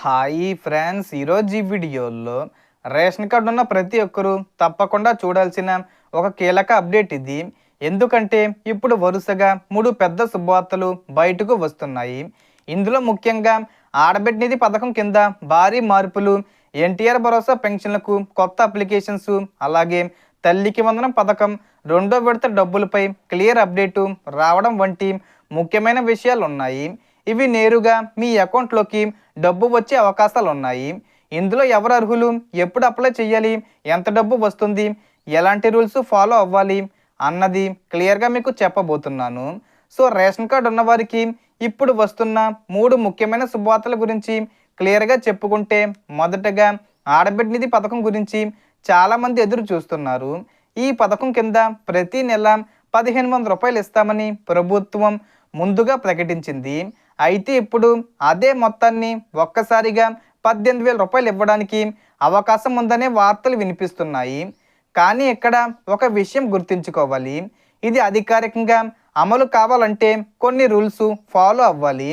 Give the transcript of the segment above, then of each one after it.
Hi friends, ఈరోజు ఈ వీడియోలో రేషన్ కార్డు ఉన్న ప్రతి ఒక్కరూ తప్పకుండా చూడాల్సిన ఒక కీలక అప్డేట్ ఇది. ఎందుకంటే ఇప్పుడు వరుసగా 3 పెద్ద శుభవార్తలు బయటకు వస్తున్నాయి. ఇందులో ముఖ్యంగా ఆడబిడ్డ నిధి పథకం కింద భారీ మార్పులు, ఎన్టీఆర్ భరోసా పెన్షన్లకు కొత్త అప్లికేషన్స్, అలాగే తల్లికి వందనం పథకం రెండో విడత డబ్బులపై క్లియర్ అప్డేటు రావడం వంటి ముఖ్యమైన విషయాలు ఉన్నాయి. ఇవి నేరుగా మీ అకౌంట్లోకి డబ్బు వచ్చే అవకాశాలు ఉన్నాయి. ఇందులో ఎవరు అర్హులు, ఎప్పుడు అప్లై చేయాలి, ఎంత డబ్బు వస్తుంది, ఎలాంటి రూల్స్ ఫాలో అవ్వాలి అన్నది క్లియర్గా మీకు చెప్పబోతున్నాను. సో రేషన్ కార్డు ఉన్నవారికి ఇప్పుడు వస్తున్న 3 ముఖ్యమైన శుభవార్తల గురించి క్లియర్గా చెప్పుకుంటే, మొదటగా ఆడబిడ్డ నిధి పథకం గురించి చాలామంది ఎదురు చూస్తున్నారు. ఈ పథకం కింద ప్రతి నెల 1500 రూపాయలు ఇస్తామని ప్రభుత్వం ముందుగా ప్రకటించింది. అయితే ఇప్పుడు అదే మొత్తాన్ని ఒక్కసారిగా 18,000 రూపాయలు ఇవ్వడానికి అవకాశం ఉందనే వార్తలు వినిపిస్తున్నాయి. కానీ ఇక్కడ ఒక విషయం గుర్తుంచుకోవాలి. ఇది అధికారికంగా అమలు కావాలంటే కొన్ని రూల్స్ ఫాలో అవ్వాలి.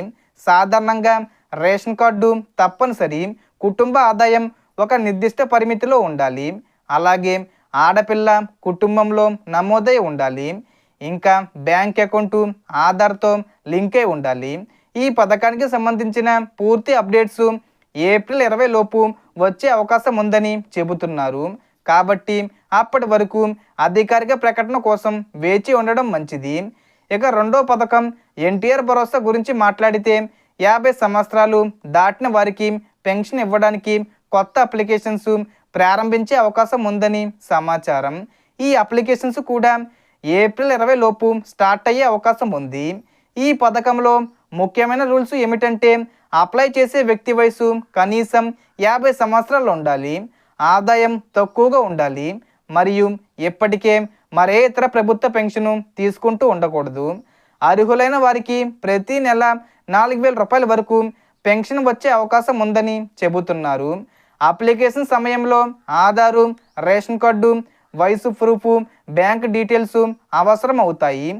సాధారణంగా రేషన్ కార్డు తప్పనిసరి, కుటుంబ ఆదాయం ఒక నిర్దిష్ట పరిమితిలో ఉండాలి, అలాగే ఆడపిల్ల కుటుంబంలో నమోదై ఉండాలి, ఇంకా బ్యాంక్ అకౌంటు ఆధార్తో లింక్ అయి ఉండాలి. ఈ పథకానికి సంబంధించిన పూర్తి అప్డేట్స్ ఏప్రిల్ 20 లోపు వచ్చే అవకాశం ఉందని చెబుతున్నారు. కాబట్టి అప్పటి వరకు అధికారిక ప్రకటన కోసం వేచి ఉండడం మంచిది. ఇక రెండో పథకం ఎన్టీఆర్ భరోసా గురించి మాట్లాడితే, 50 సంవత్సరాలు దాటిన వారికి పెన్షన్ ఇవ్వడానికి కొత్త అప్లికేషన్స్ ప్రారంభించే అవకాశం ఉందని సమాచారం. ఈ అప్లికేషన్స్ కూడా ఏప్రిల్ 20 లోపు స్టార్ట్ అయ్యే అవకాశం ఉంది. ఈ పథకంలో ముఖ్యమైన రూల్స్ ఏమిటంటే, అప్లై చేసే వ్యక్తి వయసు కనీసం 50 సంవత్సరాలు ఉండాలి, ఆదాయం తక్కువగా ఉండాలి, మరియు ఇప్పటికే మరే ఇతర ప్రభుత్వ పెన్షను తీసుకుంటూ ఉండకూడదు. అర్హులైన వారికి ప్రతి నెల 4,000 రూపాయల వరకు పెన్షన్ వచ్చే అవకాశం ఉందని చెబుతున్నారు. అప్లికేషన్ సమయంలో ఆధారు, రేషన్ కార్డు, వయసు ప్రూఫ్, బ్యాంక్ డీటెయిల్స్ అవసరం అవుతాయి.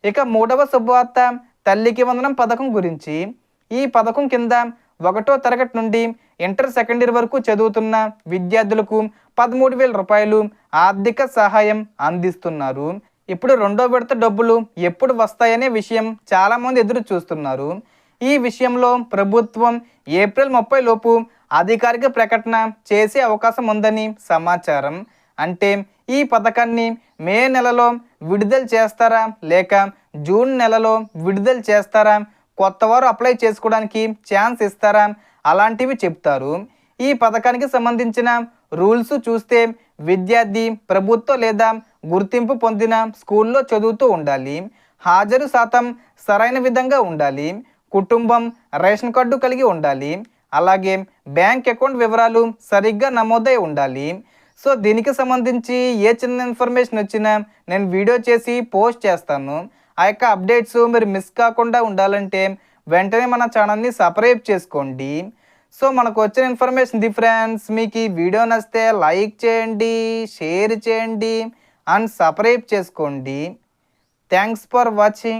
ఇక మూడవ శుభవార్త తల్లికి వందనం పథకం గురించి. ఈ పథకం కింద 1వ తరగతి నుండి ఇంటర్ సెకండ్ ఇయర్ వరకు చదువుతున్న విద్యార్థులకు 13,000 రూపాయలు ఆర్థిక సహాయం అందిస్తున్నారు. ఇప్పుడు రెండో విడత డబ్బులు ఎప్పుడు వస్తాయనే విషయం చాలామంది ఎదురు చూస్తున్నారు. ఈ విషయంలో ప్రభుత్వం ఏప్రిల్ 30 లోపు అధికారిక ప్రకటన చేసే అవకాశం ఉందని సమాచారం. అంటే ఈ పథకాన్ని మే నెలలో విడుదల చేస్తారా, లేక జూన్ నెలలో విడుదల చేస్తారా, కొత్తవారు అప్లై చేసుకోవడానికి ఛాన్స్ ఇస్తారా, అలాంటివి చెప్తారు. ఈ పథకానికి సంబంధించిన రూల్స్ చూస్తే, విద్యార్థి ప్రభుత్వ లేదా గుర్తింపు పొందిన స్కూల్లో చదువుతూ ఉండాలి, హాజరు శాతం సరైన విధంగా ఉండాలి, కుటుంబం రేషన్ కార్డు కలిగి ఉండాలి, అలాగే బ్యాంక్ అకౌంట్ వివరాలు సరిగ్గా నమోదై ఉండాలి. సో దీనికి సంబంధించి ఏ చిన్న ఇన్ఫర్మేషన్ వచ్చినా నేను వీడియో చేసి పోస్ట్ చేస్తాను. ఆ యొక్క అప్డేట్స్ మీరు మిస్ కాకుండా ఉండాలంటే వెంటనే మన ఛానల్ని సబ్స్క్రైబ్ చేసుకోండి. సో మనకు వచ్చిన ఇన్ఫర్మేషన్ ది ఫ్రెండ్స్. మీకు ఈ వీడియో నచ్చితే లైక్ చేయండి, షేర్ చేయండి అండ్ సబ్స్క్రైబ్ చేసుకోండి. Thanks for watching.